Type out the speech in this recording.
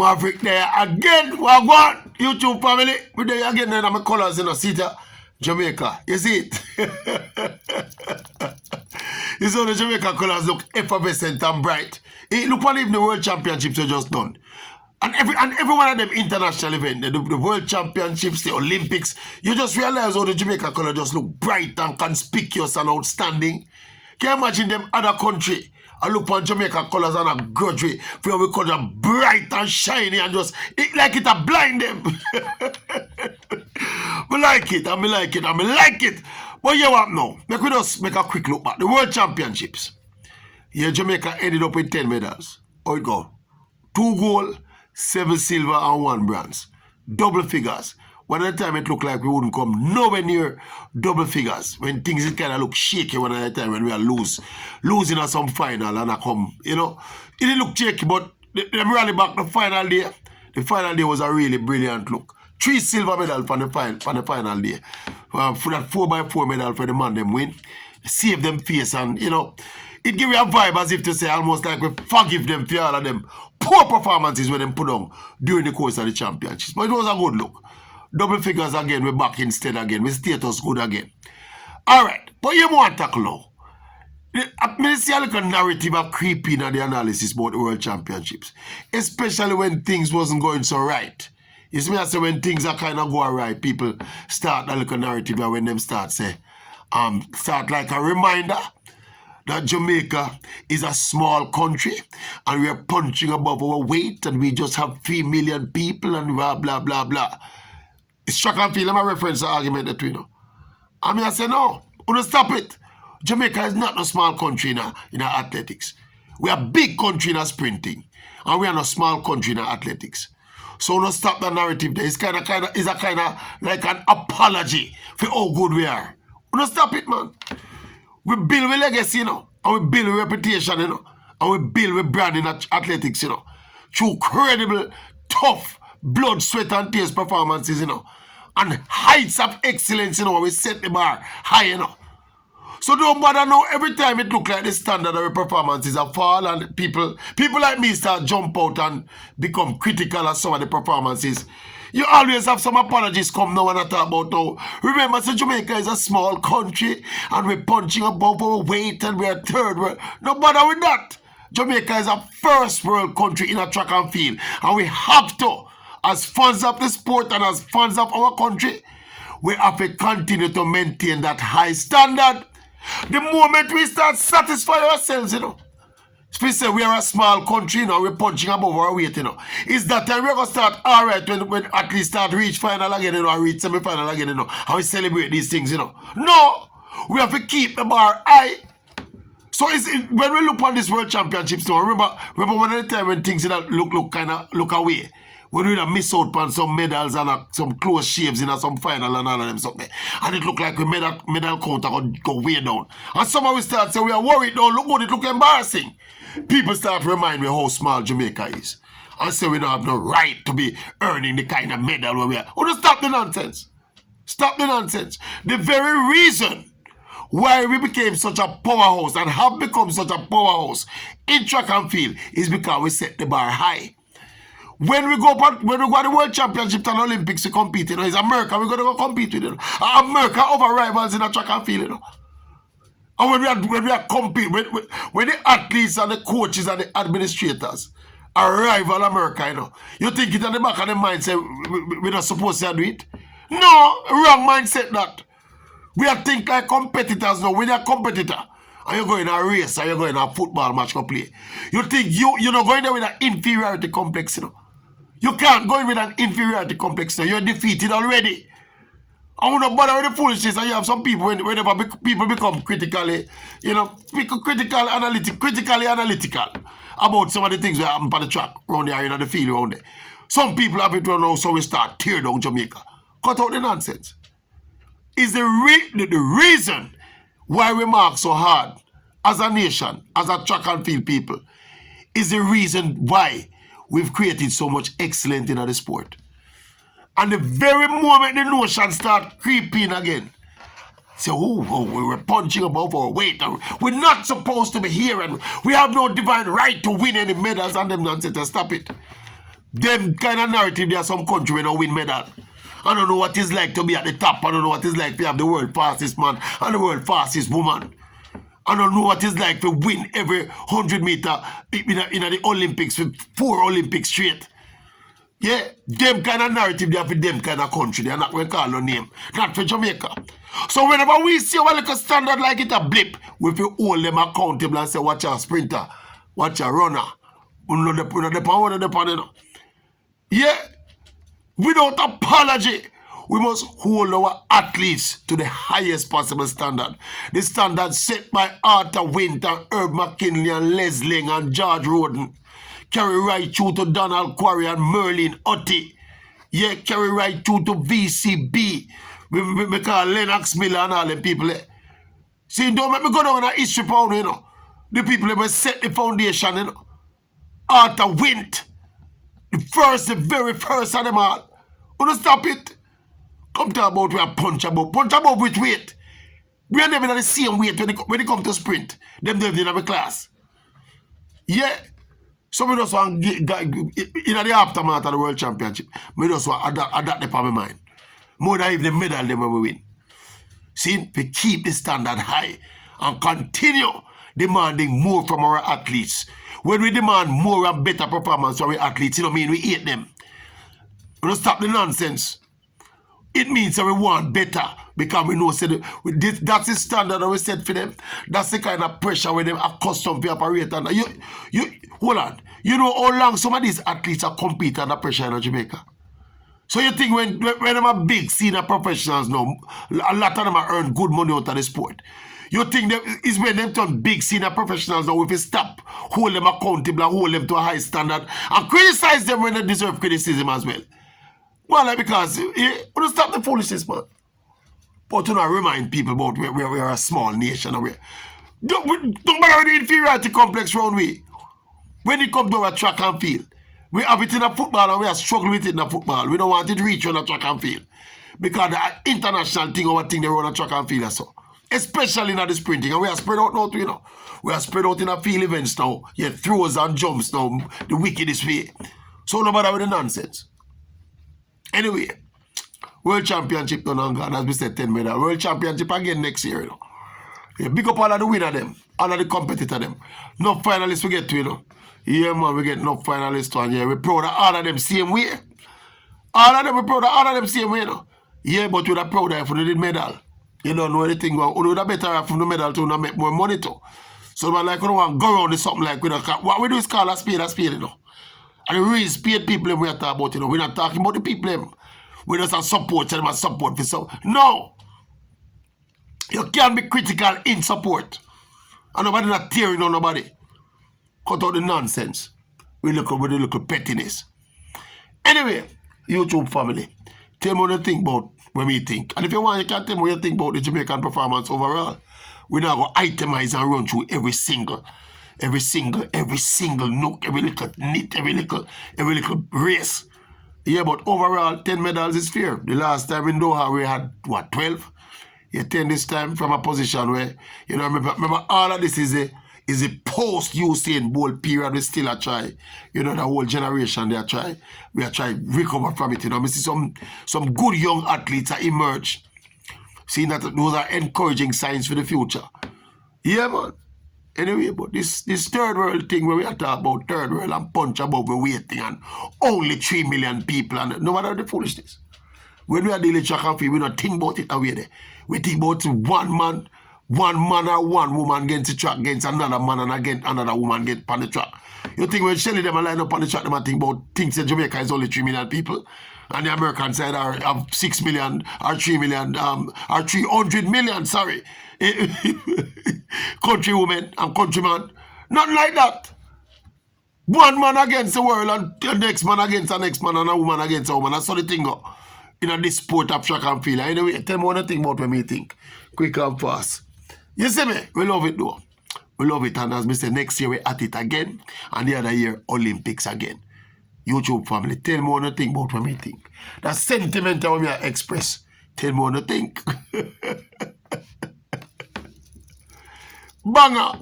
Maverick there again. Wagwan, YouTube family. We there again. Then I'm colors in a city, Jamaica. You see it? You see the Jamaica colors look effervescent and bright. It look what if the World Championships are just done. And every one of them international events, the World Championships, the Olympics, you just realize how the Jamaica color just look bright and conspicuous and outstanding. Can you imagine them other country? I look on Jamaica colors and a graduate where we call them bright and shiny and just like it a blind them. I like it. But you what now? Make we just make a quick look back. The World Championships. Yeah, Jamaica ended up with 10 medals. How it go? 2 gold, 7 silver and 1 bronze. Double figures. One at the time it looked like we wouldn't come nowhere near double figures. When things it kind of look shaky one at the time when we are losing at some final and I come, you know. It didn't look shaky, but them rally back the final day. The final day was a really brilliant look. 3 silver medals for the final day. For that 4x4 medal for the man them win. Save them face and, you know, it give you a vibe as if to say almost like we forgive them for all of them poor performances when them put on during the course of the championships. But it was a good look. Double figures again, we're back instead again. We status good again. Alright, but you want to tackle now. I see a little narrative of creeping at the analysis about the World Championships. Especially when things wasn't going so right. You see me I say when things are kind of going right, people start a little narrative and when them start like a reminder that Jamaica is a small country and we are punching above our weight and we just have 3 million people and blah, blah, blah, blah. It's track and field. Let me reference the argument that we know. I say, no, we don't stop it. Jamaica is not a small country in our athletics. We are a big country in our sprinting. And we are not a small country in our athletics. So we don't stop the narrative there. It's kind of like an apology for how good we are. We don't stop it, man. We build with legacy, you know. And we build with reputation, you know. And we build with brand in athletics, you know. Through credible, tough, blood, sweat, and tears performances, you know. And heights of excellence, you know. We set the bar high, you know. So don't bother now. Every time it look like the standard of the performances are fall and people like me start jump out and become critical of some of the performances. You always have some apologies come now and I talk about now. Remember, so Jamaica is a small country and we're punching above our weight and we're third world. No bother with that. Jamaica is a first world country in a track and field. And we have to, as fans of the sport and as fans of our country, we have to continue to maintain that high standard. The moment we start satisfy ourselves, you know, we say we are a small country, you know, we're punching above our weight, you know. Is that time we're going to start, all right, when at least start reach final again, you know, or reach semi-final again, you know, and we celebrate these things, you know. No, we have to keep the bar high. So when we look on this World Championships now, remember one of the time when things look away. When we miss out on some medals and some close shaves in some final and all of them something. And it look like we medal count go way down. And somehow we start saying we are worried, don't look good, it look embarrassing. People start to remind me how small Jamaica is. And say we don't have no right to be earning the kind of medal where we are. Oh, stop the nonsense. Stop the nonsense. The very reason why we became such a powerhouse and have become such a powerhouse in track and field is because we set the bar high. When we go to the World Championship and Olympics to compete, you know, it's America, we're going to go compete with, you know. America over rivals in a track and field, you know. And when we are competing, when the athletes and the coaches and the administrators are rival America, you know, you think it at the back of the mind, say, we're not supposed to do it? No, wrong mindset that. We are think like competitors now. When you're a competitor, and you're going a race, or you're going a football match to play, you think you're not going there with an inferiority complex, you know. You can't go in with an inferiority complex now. You're defeated already. I want to bother with the foolishness. And you have some people, whenever people become critically analytical about some of the things that happen on the track around there, in the field around there. Some people have it run out, so we start tear down Jamaica. Cut out the nonsense. Is the reason why we mark so hard as a nation, as a track and field people, is the reason why we've created so much excellence in the sport. And the very moment the notion start creeping again, say, we were punching above our weight. We're not supposed to be here and we have no divine right to win any medals and them nonsense. Stop it. Them kind of narrative, there are some country where don't win medal. I don't know what it's like to be at the top. I don't know what it's like to have the world fastest man and the world fastest woman. I don't know what it's like to win every 100 meter in the Olympics with 4 Olympics straight. Yeah, them kind of narrative, they have for them kind of country. They're not going to call no name. Not for Jamaica. So whenever we see our little standard like it a blip, we feel hold them accountable and say, watch our sprinter, watch our runner. Yeah, without apology, we must hold our athletes to the highest possible standard. The standard set by Arthur Winter, Herb McKinley, and Leslie and George Roden. Carry right through to Donald Quarry and Merlin Otti. Yeah, carry right through to VCB. We call Lennox Miller and all them people. See, don't make me go down on a history pound, you know. The people that set the foundation, you know. Arthur Wint. The very first of them all. Wanna stop it? Come talk about we are punch above. Punch above with weight. We are never in the same weight when they come to sprint. Them in our class. Yeah. So we just want in the aftermath of the World Championship, we just want adapt them on my mind. More than even the medal them when we win. See, we keep the standard high and continue demanding more from our athletes. When we demand more and better performance from our athletes, it don't mean we hate them. We don't stop the nonsense. It means that we want better because we know that's the standard that we set for them. That's the kind of pressure where them accustomed to operate under. You hold on. You know how long some of these athletes are competing under pressure in Jamaica? So you think when them are big senior professionals now, a lot of them are earn good money out of the sport. You think that is when them turn big senior professionals now, if you stop, hold them accountable and hold them to a high standard and criticize them when they deserve criticism as well. Well, because you don't stop the foolishness, man. But to not remind people about we are a small nation. And don't bother with the inferiority complex round we. When it comes to our track and field, we have it in a football and we are struggling with it in a football. We don't want it to reach on a track and field. Because the international thing, our thing, they run a track and field. So. Especially in the sprinting. And we are spread out now, you know. We are spread out in the field events now. Yeah, throws and jumps now. The wickedest way. So no matter with the nonsense. Anyway, World Championship done and gone, as we said, 10 medal. World Championship again next year, you know. Yeah, big up all of the winner them, all of the competitor them. No finalists we get to, you know. Yeah, man, we get no finalists to, and yeah, we're proud of all of them same way. All of them, we're proud of all of them same way, you know. Yeah, but we're proud of if we did medal. You don't know anything wrong. We would have better from the medal to make more money too. So but like we don't want to go around with something like we don't. What we do is call a spade, you know. And the real spade people we are talking about, you know. We're not talking about the people. We just support them and support for some. No. You can't be critical in support. And nobody not tearing on nobody. Cut out the nonsense. We look with the little pettiness. Anyway, YouTube family, tell me what you think about when we think. And if you want, you can tell me what you think about the Jamaican performance overall. We're not going to itemize and run through every single nook, every little nit, every little race. Yeah, but overall, 10 medals is fair. The last time in Doha, we had, what, 12? Yeah, 10 this time from a position where, you know, remember all of this is a post-Usain Bolt period. We still a try. You know, the whole generation, they are try. We are trying to recover from it. You know, we see some good young athletes that emerge. Seeing that those are encouraging signs for the future. Yeah, man. Anyway, but this third world thing where we are talking about third world and punch above the weight thing and only 3 million people and no matter the foolishness. When we are dealing with track and field, we don't think about it away there. We think about one man or one woman against the track against another man and against another woman against on the track. You think when Shelly them line up on the track, them think about things that Jamaica is only 3 million people and the American side have 6 million or 3 million or 300 million, sorry. Country women and countrymen. Nothing like that. One man against the world and the next man against the next man and a woman against a woman. That's how the thing go. In this sport of track and field. Anyway, tell me what you think about when we think. Quick and fast. You see me? We love it though. We love it. And as I say, next year we're at it again. And the other year, Olympics again. YouTube family, tell me what you think about when we think. That sentiment that we express. Tell me what you think. Banger.